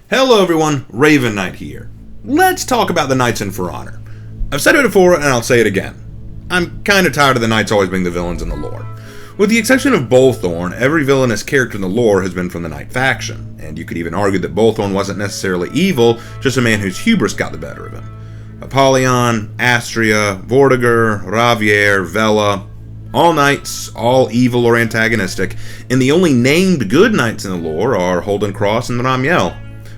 Hello everyone, Raven Knight here. Let's talk about the Knights in For Honor. I've said it before and I'll say it again. I'm kinda tired of the Knights always being the villains in the lore. With the exception of Bullthorn, every villainous character in the lore has been from the Knight faction, and you could even argue that Bullthorn wasn't necessarily evil, just a man whose hubris got the better of him. Apollyon, Astria, Vortigern, Ravier, Vela, all Knights, all evil or antagonistic, and the only named good Knights in the lore are Holden Cross and Ramiel.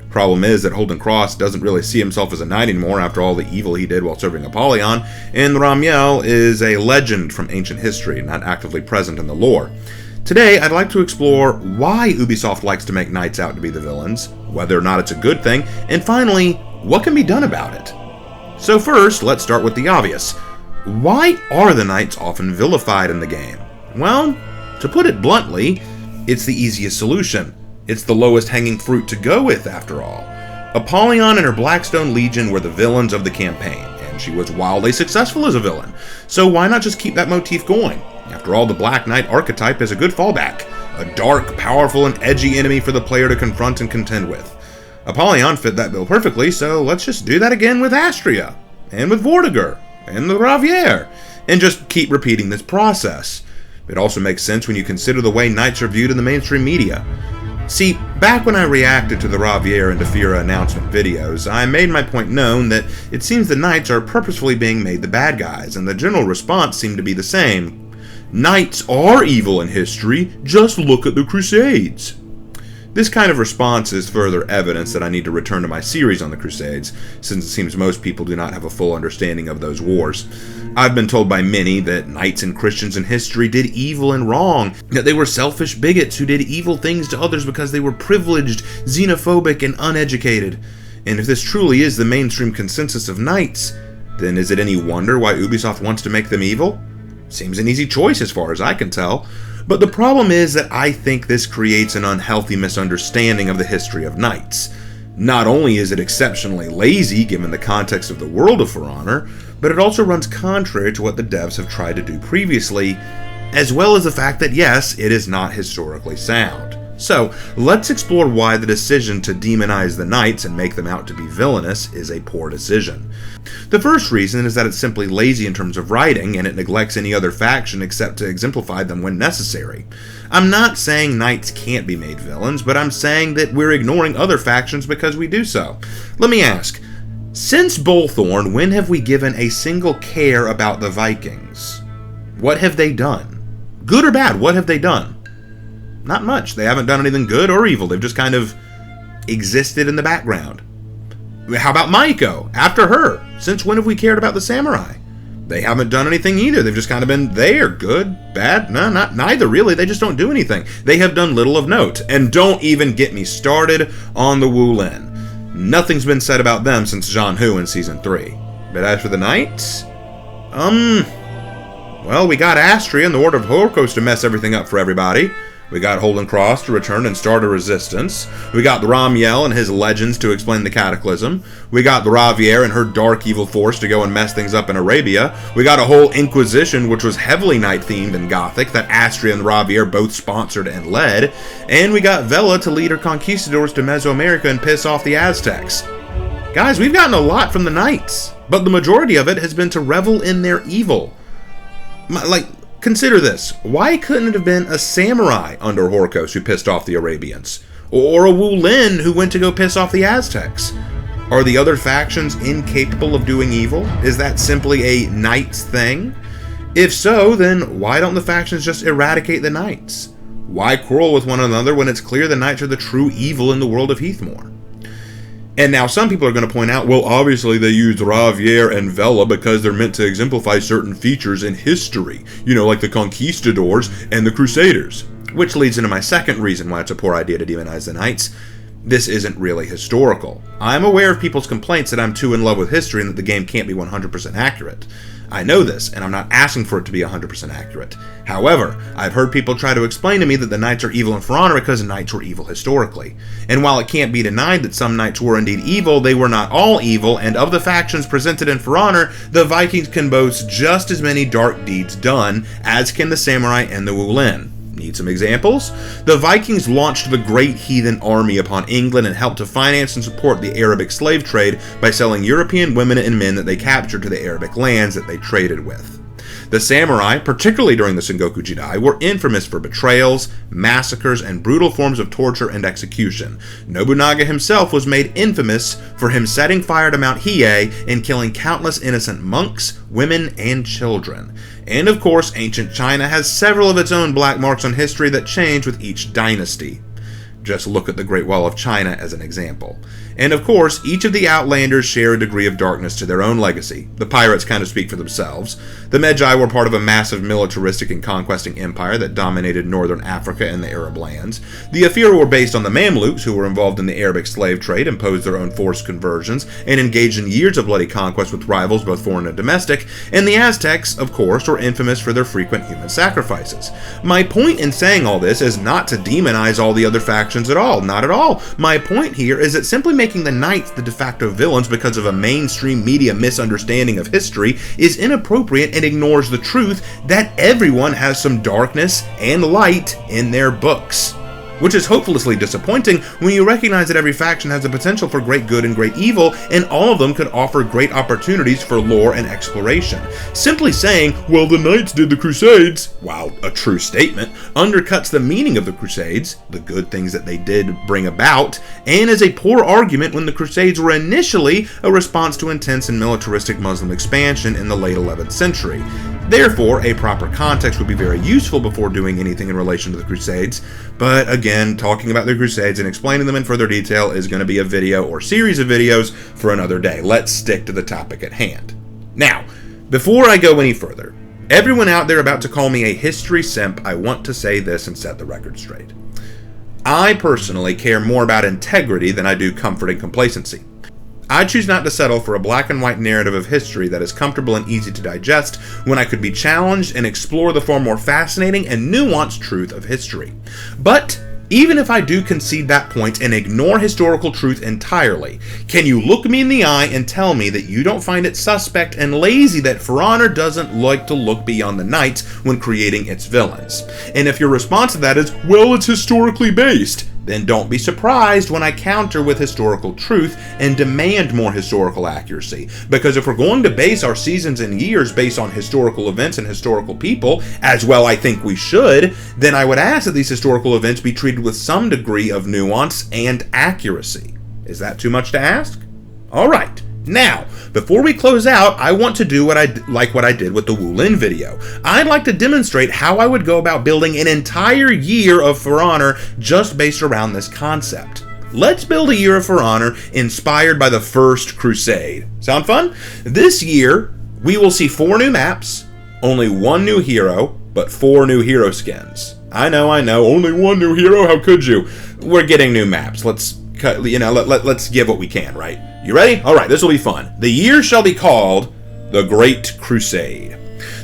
Problem is that Holden Cross doesn't really see himself as a knight anymore after all the evil he did while serving Apollyon, and Ramiel is a legend from ancient history, not actively present in the lore. Today, I'd like to explore why Ubisoft likes to make knights out to be the villains, whether or not it's a good thing, and finally, what can be done about it. So first, let's start with the obvious. Why are the knights often vilified in the game? Well, to put it bluntly, it's the easiest solution. It's the lowest hanging fruit to go with, after all. Apollyon and her Blackstone Legion were the villains of the campaign, and she was wildly successful as a villain. So why not just keep that motif going? After all, the Black Knight archetype is a good fallback. A dark, powerful, and edgy enemy for the player to confront and contend with. Apollyon fit that bill perfectly, so let's just do that again with Astria, and with Vortigern, and the Ravier, and just keep repeating this process. It also makes sense when you consider the way knights are viewed in the mainstream media. See, back when I reacted to the Ravier and Defira announcement videos, I made my point known that it seems the Knights are purposefully being made the bad guys, and the general response seemed to be the same. Knights are evil in history, just look at the Crusades. This kind of response is further evidence that I need to return to my series on the Crusades, since it seems most people do not have a full understanding of those wars. I've been told by many that knights and Christians in history did evil and wrong, that they were selfish bigots who did evil things to others because they were privileged, xenophobic, and uneducated. And if this truly is the mainstream consensus of knights, then is it any wonder why Ubisoft wants to make them evil? Seems an easy choice as far as I can tell. But the problem is that I think this creates an unhealthy misunderstanding of the history of knights. Not only is it exceptionally lazy given the context of the world of For Honor, but it also runs contrary to what the devs have tried to do previously, as well as the fact that yes, it is not historically sound. So, let's explore why the decision to demonize the knights and make them out to be villainous is a poor decision. The first reason is that it's simply lazy in terms of writing, and it neglects any other faction except to exemplify them when necessary. I'm not saying knights can't be made villains, but I'm saying that we're ignoring other factions because we do so. Let me ask, since Bullthorn, when have we given a single care about the Vikings? What have they done? Good or bad, what have they done? Not much. They haven't done anything good or evil. They've just kind of existed in the background. How about Maiko? After her, since when have we cared about the samurai? They haven't done anything either. They've just kind of been there. Good, bad, no, not neither really. They just don't do anything. They have done little of note. And don't even get me started on the Wu Lin. Nothing's been said about them since Zhan Hu in Season 3. But as for the Knights, well, we got Astria and the Order of Horkos to mess everything up for everybody. We got Holden Cross to return and start a resistance. We got the Ramiel and his legends to explain the Cataclysm. We got the Ravier and her dark evil force to go and mess things up in Arabia. We got a whole Inquisition which was heavily night-themed and gothic that Astria and Ravier both sponsored and led. And we got Vela to lead her conquistadors to Mesoamerica and piss off the Aztecs. Guys, we've gotten a lot from the Knights, but the majority of it has been to revel in their evil. Consider this. Why couldn't it have been a samurai under Horkos who pissed off the Arabians? Or a Wu Lin who went to go piss off the Aztecs? Are the other factions incapable of doing evil? Is that simply a knights thing? If so, then why don't the factions just eradicate the knights? Why quarrel with one another when it's clear the knights are the true evil in the world of Heathmore? And now some people are going to point out, well, obviously they used Ravier and Vela because they're meant to exemplify certain features in history, like the conquistadors and the crusaders. Which leads into my second reason why it's a poor idea to demonize the knights. This isn't really historical. I'm aware of people's complaints that I'm too in love with history and that the game can't be 100% accurate. I know this, and I'm not asking for it to be 100% accurate. However, I've heard people try to explain to me that the knights are evil in For Honor because knights were evil historically. And while it can't be denied that some knights were indeed evil, they were not all evil, and of the factions presented in For Honor, the Vikings can boast just as many dark deeds done as can the samurai and the Wu Lin. Need some examples? The Vikings launched the Great Heathen Army upon England and helped to finance and support the Arabic slave trade by selling European women and men that they captured to the Arabic lands that they traded with. The samurai, particularly during the Sengoku Jidai, were infamous for betrayals, massacres, and brutal forms of torture and execution. Nobunaga himself was made infamous for him setting fire to Mount Hiei and killing countless innocent monks, women, and children. And of course, ancient China has several of its own black marks on history that change with each dynasty. Just look at the Great Wall of China as an example. And of course, each of the Outlanders share a degree of darkness to their own legacy. The pirates kind of speak for themselves. The Medjai were part of a massive militaristic and conquesting empire that dominated northern Africa and the Arab lands. The Afira were based on the Mamluks, who were involved in the Arabic slave trade, imposed their own forced conversions, and engaged in years of bloody conquest with rivals both foreign and domestic. And the Aztecs, of course, were infamous for their frequent human sacrifices. My point in saying all this is not to demonize all the other factions at all. Not at all. My point here is that simply making the Knights the de facto villains because of a mainstream media misunderstanding of history is inappropriate and ignores the truth that everyone has some darkness and light in their books. Which is hopelessly disappointing when you recognize that every faction has the potential for great good and great evil, and all of them could offer great opportunities for lore and exploration. Simply saying, well, the Knights did the Crusades, while a true statement, undercuts the meaning of the Crusades, the good things that they did bring about, and is a poor argument when the Crusades were initially a response to intense and militaristic Muslim expansion in the late 11th century. Therefore, a proper context would be very useful before doing anything in relation to the Crusades, but again, talking about the Crusades and explaining them in further detail is going to be a video or series of videos for another day. Let's stick to the topic at hand. Now, before I go any further, everyone out there about to call me a history simp, I want to say this and set the record straight. I personally care more about integrity than I do comfort and complacency. I choose not to settle for a black and white narrative of history that is comfortable and easy to digest when I could be challenged and explore the far more fascinating and nuanced truth of history. But even if I do concede that point and ignore historical truth entirely, can you look me in the eye and tell me that you don't find it suspect and lazy that For Honor doesn't like to look beyond the Knights when creating its villains? And if your response to that is, well, it's historically based, then don't be surprised when I counter with historical truth and demand more historical accuracy. Because if we're going to base our seasons and years based on historical events and historical people, as well I think we should, then I would ask that these historical events be treated with some degree of nuance and accuracy. Is that too much to ask? Alright. Now, before we close out, I want to do what I did with the Wulin video. I'd like to demonstrate how I would go about building an entire year of For Honor just based around this concept. Let's build a year of For Honor inspired by the First Crusade. Sound fun? This year, we will see 4 new maps, only 1 new hero, but 4 new hero skins. I know, only 1 new hero, how could you? We're getting new maps. Let's give what we can, right? You ready? Alright, this will be fun. The year shall be called The Great Crusade.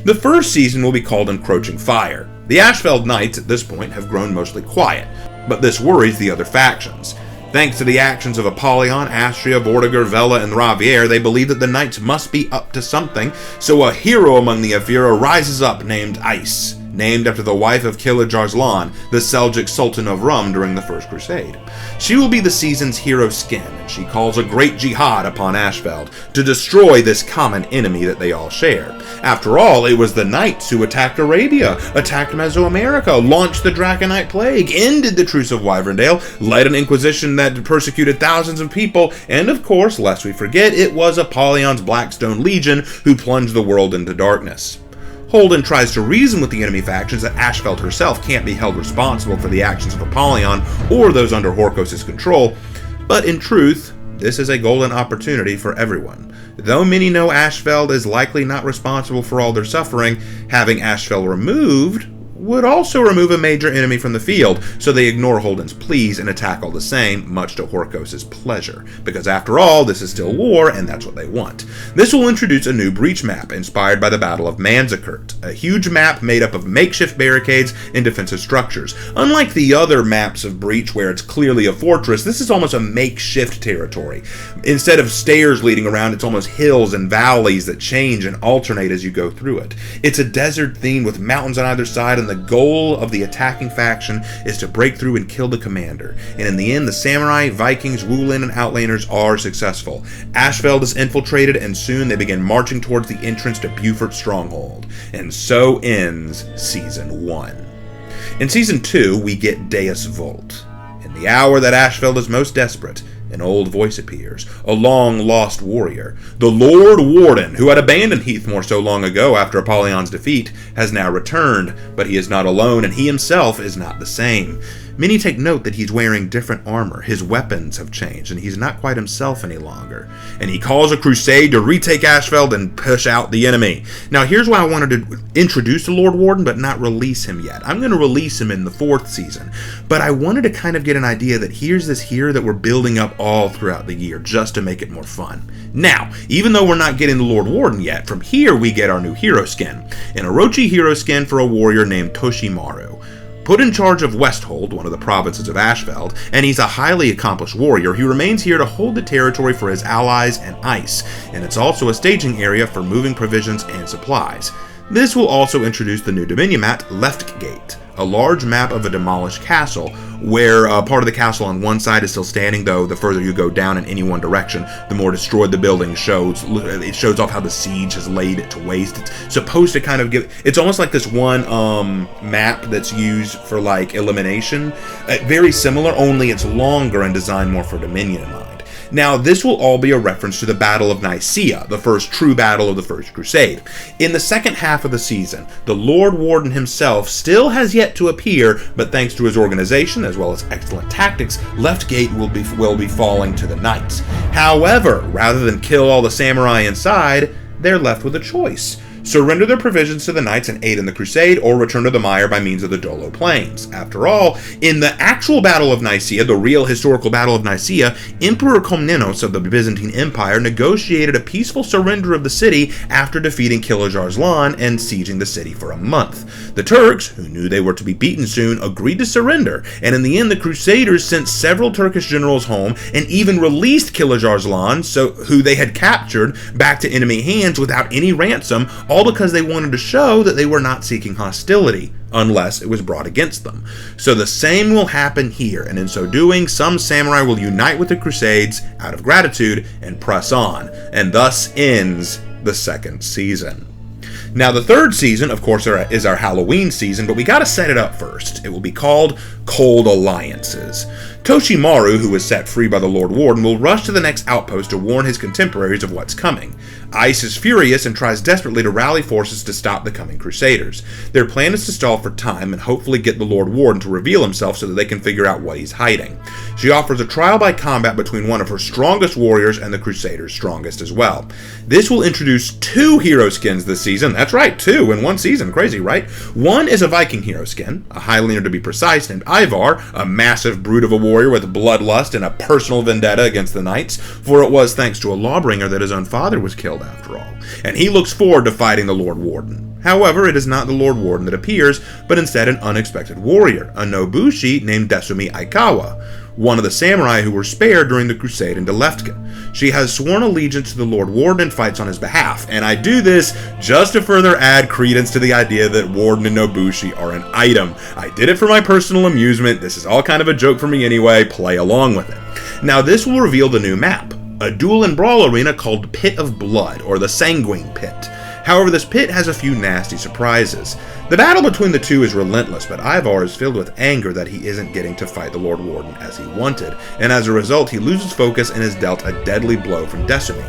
The first season will be called Encroaching Fire. The Ashfeld Knights at this point have grown mostly quiet, but this worries the other factions. Thanks to the actions of Apollyon, Astria, Vortigern, Vela, and Ravier, they believe that the Knights must be up to something, so a hero among the Afira rises up named Ice, named after the wife of Kilij Arslan, the Seljuk Sultan of Rum during the First Crusade. She will be the season's hero skin, and she calls a great jihad upon Ashfeld to destroy this common enemy that they all share. After all, it was the Knights who attacked Arabia, attacked Mesoamerica, launched the Draconite Plague, ended the Truce of Wyverndale, led an inquisition that persecuted thousands of people, and of course, lest we forget, it was Apollyon's Blackstone Legion who plunged the world into darkness. Holden tries to reason with the enemy factions that Ashfeld herself can't be held responsible for the actions of Apollyon or those under Horkos' control, but in truth, this is a golden opportunity for everyone. Though many know Ashfeld is likely not responsible for all their suffering, having Ashfeld removed would also remove a major enemy from the field, so they ignore Holden's pleas and attack all the same, much to Horkos' pleasure. Because after all, this is still war, and that's what they want. This will introduce a new breach map, inspired by the Battle of Manzikert, a huge map made up of makeshift barricades and defensive structures. Unlike the other maps of Breach where it's clearly a fortress, this is almost a makeshift territory. Instead of stairs leading around, it's almost hills and valleys that change and alternate as you go through it. It's a desert theme with mountains on either side and and the goal of the attacking faction is to break through and kill the commander. And in the end, the samurai, Vikings, Wulin, and Outlanders are successful. Ashfeld is infiltrated, and soon they begin marching towards the entrance to Beaufort's stronghold. And so ends Season 1. In Season 2, we get Deus Vult. In the hour that Ashfeld is most desperate, an old voice appears, a long-lost warrior. The Lord Warden, who had abandoned Heathmoor so long ago after Apollyon's defeat, has now returned, but he is not alone, and he himself is not the same. Many take note that he's wearing different armor, his weapons have changed, and he's not quite himself any longer. And he calls a crusade to retake Ashfeld and push out the enemy. Now here's why I wanted to introduce the Lord Warden, but not release him yet. I'm going to release him in the 4th season, but I wanted to kind of get an idea that here's this hero that we're building up all throughout the year, just to make it more fun. Now, even though we're not getting the Lord Warden yet, from here we get our new hero skin. An Orochi hero skin for a warrior named Toshimaru. Put in charge of Westhold, one of the provinces of Ashfeld, and he's a highly accomplished warrior who remains here to hold the territory for his allies and ice, and it's also a staging area for moving provisions and supplies. This will also introduce the new Dominion map, Leftgate, a large map of a demolished castle, where part of the castle on one side is still standing, though the further you go down in any one direction, the more destroyed the building shows. It shows off how the siege has laid it to waste. It's supposed to kind of give, it's almost like this one map that's used for like elimination. Very similar, only it's longer and designed more for Dominion in mind. Now, this will all be a reference to the Battle of Nicaea, the first true battle of the First Crusade. In the second half of the season, the Lord Warden himself still has yet to appear, but thanks to his organization, as well as excellent tactics, Leftgate will be falling to the knights. However, rather than kill all the samurai inside, they're left with a choice. Surrender their provisions to the knights and aid in the crusade, or return to the mire by means of the Dolo Plains. After all, in the actual Battle of Nicaea, the real historical Battle of Nicaea, Emperor Komnenos of the Byzantine Empire negotiated a peaceful surrender of the city after defeating Kilij Arslan and sieging the city for a month. The Turks, who knew they were to be beaten soon, agreed to surrender, and in the end the Crusaders sent several Turkish generals home and even released Kilij Arslan, who they had captured, back to enemy hands without any ransom, all because they wanted to show that they were not seeking hostility, unless it was brought against them. So the same will happen here, and in so doing, some samurai will unite with the Crusades out of gratitude and press on, and thus ends the 2nd season. Now, the 3rd season, of course, is our Halloween season, but we gotta set it up first. It will be called Cold Alliances. Toshimaru, who was set free by the Lord Warden, will rush to the next outpost to warn his contemporaries of what's coming. Ice is furious and tries desperately to rally forces to stop the coming Crusaders. Their plan is to stall for time and hopefully get the Lord Warden to reveal himself so that they can figure out what he's hiding. She offers a trial by combat between one of her strongest warriors and the Crusaders' strongest as well. This will introduce 2 hero skins this season. That's right, 2 in one season. Crazy, right? One is a Viking hero skin, a Highlander to be precise, named Ivar, a massive brute of a warrior with bloodlust and a personal vendetta against the knights, for it was thanks to a lawbringer that his own father was killed after all, and he looks forward to fighting the Lord Warden. However, it is not the Lord Warden that appears, but instead an unexpected warrior, a Nobushi named Desumi Aikawa, one of the samurai who were spared during the crusade into Leftka. She has sworn allegiance to the Lord Warden and fights on his behalf, and I do this just to further add credence to the idea that Warden and Nobushi are an item. I did it for my personal amusement. This is all kind of a joke for me anyway. Play along with it. Now, this will reveal the new map, a duel and brawl arena called Pit of Blood, or the Sanguine Pit. However, this pit has a few nasty surprises. The battle between the two is relentless, but Ivar is filled with anger that he isn't getting to fight the Lord Warden as he wanted, and as a result he loses focus and is dealt a deadly blow from Desumi.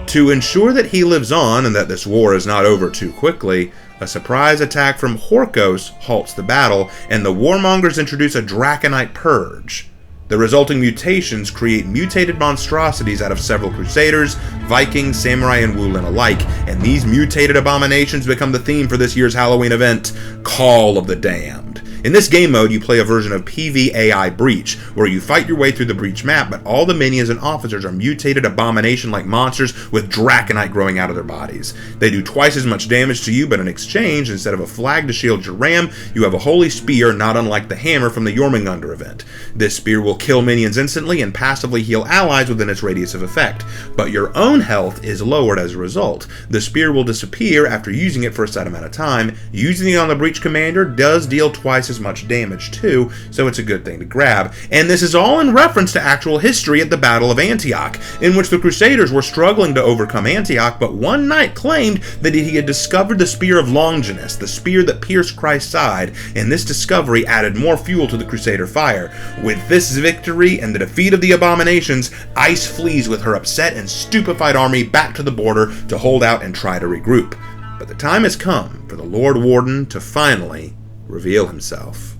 To ensure that he lives on and that this war is not over too quickly, a surprise attack from Horkos halts the battle, and the warmongers introduce a Draconite Purge. The resulting mutations create mutated monstrosities out of several Crusaders, Vikings, Samurai, and Wulin alike, and these mutated abominations become the theme for this year's Halloween event, Call of the Damned. In this game mode, you play a version of PvAI Breach, where you fight your way through the Breach map, but all the minions and officers are mutated abomination-like monsters with draconite growing out of their bodies. They do twice as much damage to you, but in exchange, instead of a flag to shield your ram, you have a holy spear, not unlike the hammer from the Jormungandr event. This spear will kill minions instantly and passively heal allies within its radius of effect, but your own health is lowered as a result. The spear will disappear after using it for a set amount of time. Using it on the Breach Commander does deal twice as much damage too, so it's a good thing to grab. And this is all in reference to actual history at the Battle of Antioch, in which the Crusaders were struggling to overcome Antioch, but one knight claimed that he had discovered the Spear of Longinus, the spear that pierced Christ's side, and this discovery added more fuel to the Crusader fire. With this victory and the defeat of the abominations, Ice flees with her upset and stupefied army back to the border to hold out and try to regroup. But the time has come for the Lord Warden to finally reveal himself.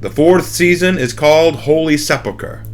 The fourth season is called Holy Sepulchre.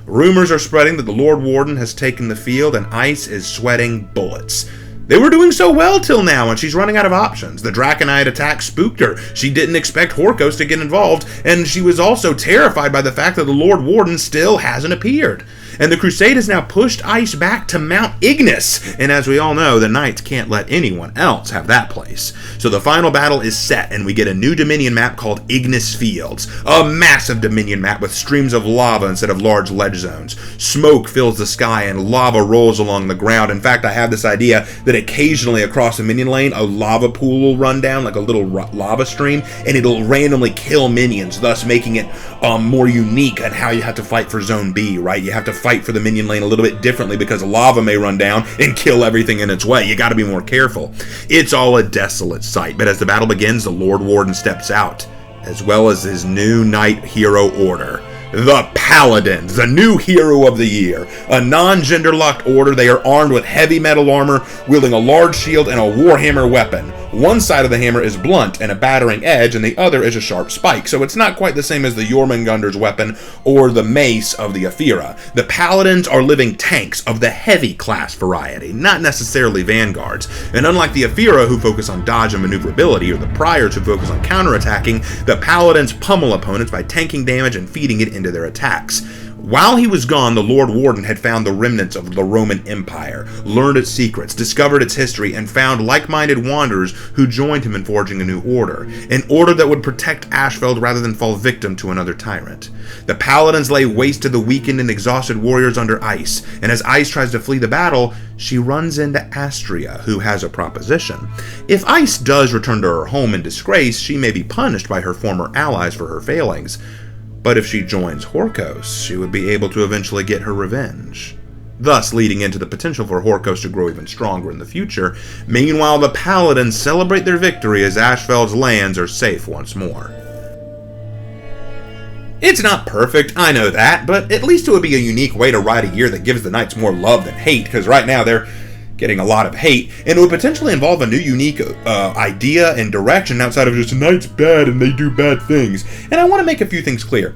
Rumors are spreading that the Lord Warden has taken the field and Ice is sweating bullets. They were doing so well till now, and she's running out of options. The Draconite attack spooked her. She didn't expect Horkos to get involved, and she was also terrified by the fact that the Lord Warden still hasn't appeared. And the Crusade has now pushed Ice back to Mount Ignis, and as we all know, the Knights can't let anyone else have that place. So the final battle is set, and we get a new Dominion map called Ignis Fields, a massive Dominion map with streams of lava instead of large ledge zones. Smoke fills the sky, and lava rolls along the ground. In fact, I have this idea that occasionally across the minion lane, a lava pool will run down, like a little lava stream, and it'll randomly kill minions, thus making it more unique on how you have to fight for Zone B, right? You have to fight for the minion lane a little bit differently because lava may run down and kill everything in its way. You gotta be more careful. It's all a desolate sight, but as the battle begins, the Lord Warden steps out, as well as his new knight hero order. The Paladins, the new hero of the year. A non-gender locked order, they are armed with heavy metal armor, wielding a large shield and a warhammer weapon. One side of the hammer is blunt and a battering edge, and the other is a sharp spike, so it's not quite the same as the Jormungandr's weapon or the mace of the Aphira. The Paladins are living tanks of the heavy class variety, not necessarily vanguards, and unlike the Aphira who focus on dodge and maneuverability, or the Priors who focus on counterattacking, the Paladins pummel opponents by tanking damage and feeding it into their attacks. While he was gone, the Lord Warden had found the remnants of the Roman Empire, learned its secrets, discovered its history, and found like-minded wanderers who joined him in forging a new order. An order that would protect Ashfeld rather than fall victim to another tyrant. The Paladins lay waste to the weakened and exhausted warriors under Ice, and as Ice tries to flee the battle, she runs into Astria, who has a proposition. If Ice does return to her home in disgrace, she may be punished by her former allies for her failings. But if she joins Horkos, she would be able to eventually get her revenge, thus leading into the potential for Horkos to grow even stronger in the future. Meanwhile, the Paladins celebrate their victory as Ashfeld's lands are safe once more. It's not perfect, I know that, but at least it would be a unique way to write a year that gives the Knights more love than hate, because right now they're getting a lot of hate, and it would potentially involve a new unique idea and direction outside of just Knights bad and they do bad things. And I want to make a few things clear.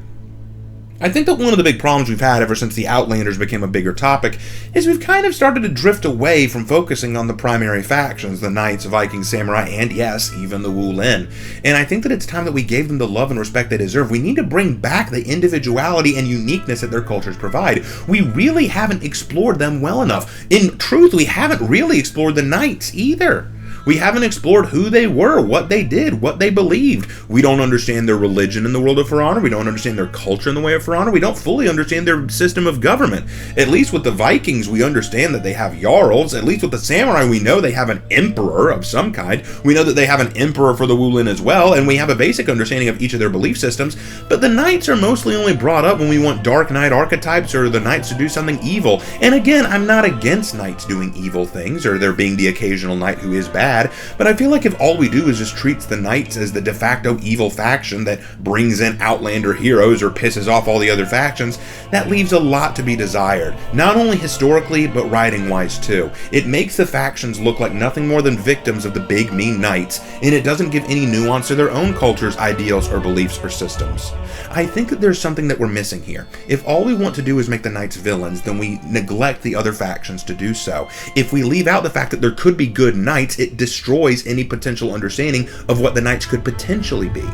I think that one of the big problems we've had ever since the Outlanders became a bigger topic is we've kind of started to drift away from focusing on the primary factions, the Knights, Vikings, Samurai, and yes, even the Wu Lin. And I think that it's time that we gave them the love and respect they deserve. We need to bring back the individuality and uniqueness that their cultures provide. We really haven't explored them well enough. In truth, we haven't really explored the Knights either. We haven't explored who they were, what they did, what they believed. We don't understand their religion in the world of For Honor. We don't understand their culture in the way of For Honor. We don't fully understand their system of government. At least with the Vikings, we understand that they have Jarls. At least with the Samurai, we know they have an emperor of some kind. We know that they have an emperor for the Wu Lin as well, and we have a basic understanding of each of their belief systems. But the Knights are mostly only brought up when we want Dark Knight archetypes or the Knights to do something evil. And again, I'm not against Knights doing evil things or there being the occasional Knight who is bad. But I feel like if all we do is just treats the Knights as the de facto evil faction that brings in Outlander heroes or pisses off all the other factions, that leaves a lot to be desired. Not only historically, but writing-wise too. It makes the factions look like nothing more than victims of the big mean Knights, and it doesn't give any nuance to their own cultures, ideals, or beliefs or systems. I think that there's something that we're missing here. If all we want to do is make the Knights villains, then we neglect the other factions to do so. If we leave out the fact that there could be good Knights, it destroys any potential understanding of what the Knights could potentially be.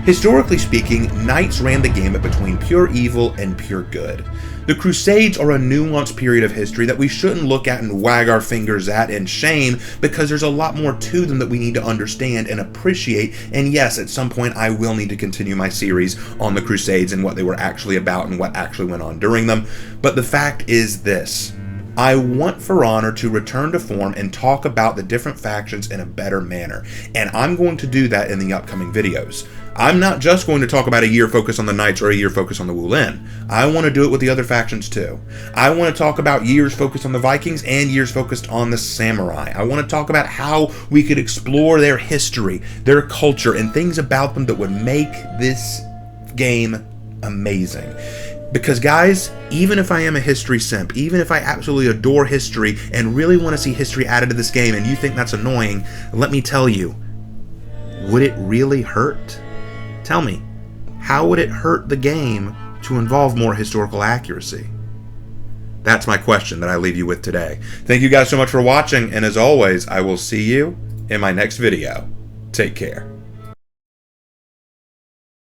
Historically speaking, knights ran the gamut between pure evil and pure good. The Crusades are a nuanced period of history that we shouldn't look at and wag our fingers at in shame, because there's a lot more to them that we need to understand and appreciate. And yes, at some point I will need to continue my series on the Crusades and what they were actually about and what actually went on during them. But the fact is this: I want For Honor to return to form and talk about the different factions in a better manner, and I'm going to do that in the upcoming videos. I'm not just going to talk about a year focused on the Knights or a year focused on the Wulin. I want to do it with the other factions too. I want to talk about years focused on the Vikings and years focused on the Samurai. I want to talk about how we could explore their history, their culture, and things about them that would make this game amazing. Because guys, even if I am a history simp, even if I absolutely adore history and really want to see history added to this game and you think that's annoying, let me tell you, would it really hurt? Tell me, how would it hurt the game to involve more historical accuracy? That's my question that I leave you with today. Thank you guys so much for watching, and as always, I will see you in my next video. Take care.